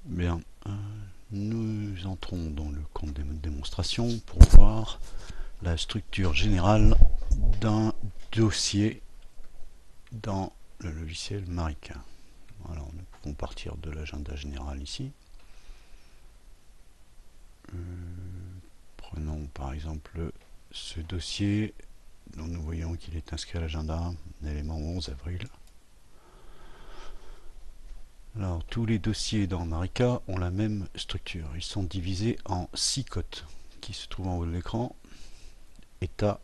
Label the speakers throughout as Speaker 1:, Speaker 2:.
Speaker 1: Bien, nous entrons dans le compte des démonstrations pour voir la structure générale d'un dossier dans le logiciel Marica. Alors nous pouvons partir de l'agenda général ici. Prenons par exemple ce dossier dont nous voyons qu'il est inscrit à l'agenda, élément 11 avril. Alors tous les dossiers dans Marica ont la même structure. Ils sont divisés en 6 cotes qui se trouvent en haut de l'écran. État,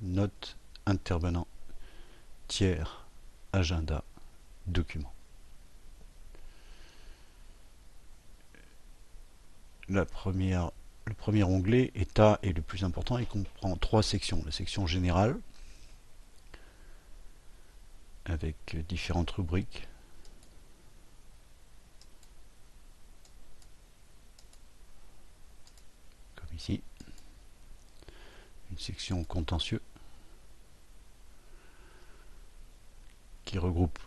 Speaker 1: notes, intervenant, tiers, agenda, document. Le premier onglet, état, est le plus important. Il comprend 3 sections. La section générale, avec différentes rubriques. Comme ici. Une section contentieux, qui regroupe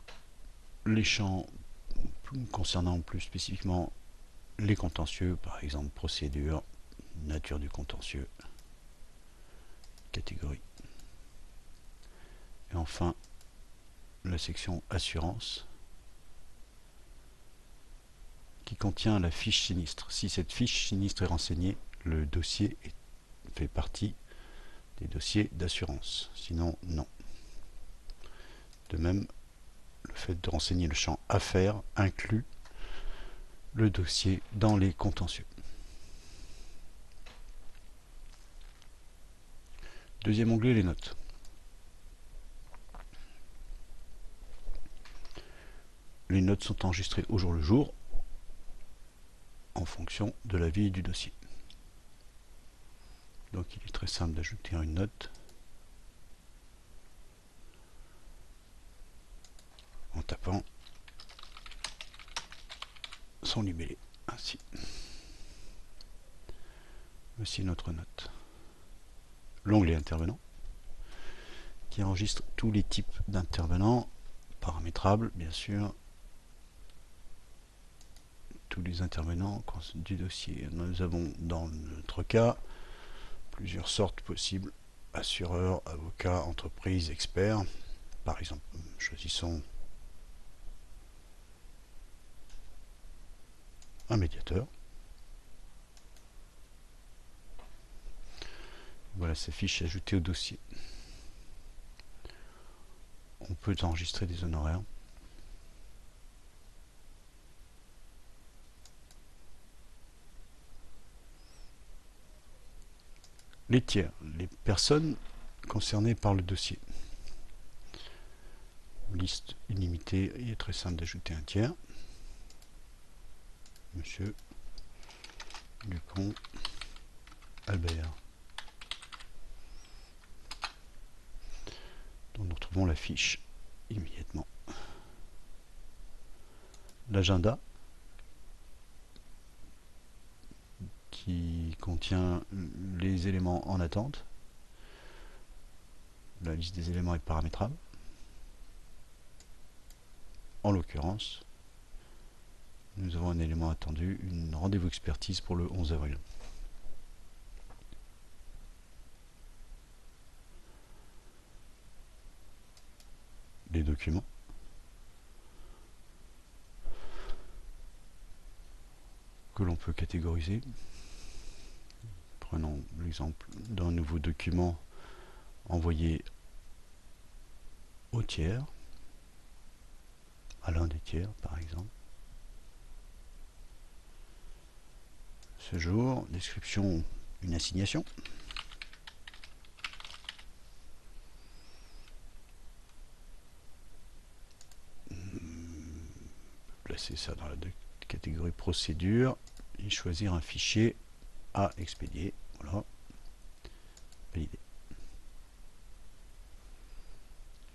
Speaker 1: les champs concernant plus spécifiquement les contentieux, par exemple procédure, nature du contentieux, catégorie. Et enfin, la section assurance, qui contient la fiche sinistre. Si cette fiche sinistre est renseignée, le dossier fait partie des dossiers d'assurance. Sinon, non. De même, le fait de renseigner le champ affaires inclut le dossier dans les contentieux. Deuxième onglet, les notes. Les notes sont enregistrées au jour le jour en fonction de la vie du dossier. Donc il est très simple d'ajouter une note en tapant son libellé. Ainsi. Voici notre note. L'onglet intervenant qui enregistre tous les types d'intervenants, paramétrables bien sûr, tous les intervenants du dossier. Nous avons dans notre cas plusieurs sortes possibles: assureur, avocat, entreprise, expert. Par exemple, choisissons un médiateur. Voilà ces fiches ajoutées au dossier. On peut enregistrer des honoraires. Les tiers, les personnes concernées par le dossier. Liste illimitée, il est très simple d'ajouter un tiers. Monsieur Dupont Albert, dont nous retrouvons la fiche immédiatement. L'agenda, qui contient les éléments en attente. La liste des éléments est paramétrable. En l'occurrence, nous avons un élément attendu, une rendez-vous expertise pour le 11 avril. Les documents. Que l'on peut catégoriser. Prenons l'exemple d'un nouveau document envoyé au tiers, à l'un des tiers par exemple. Ce jour, description, une assignation. Placer ça dans la catégorie procédure et choisir un fichier à expédier. Voilà. Validé.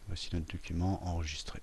Speaker 1: Voici notre document enregistré.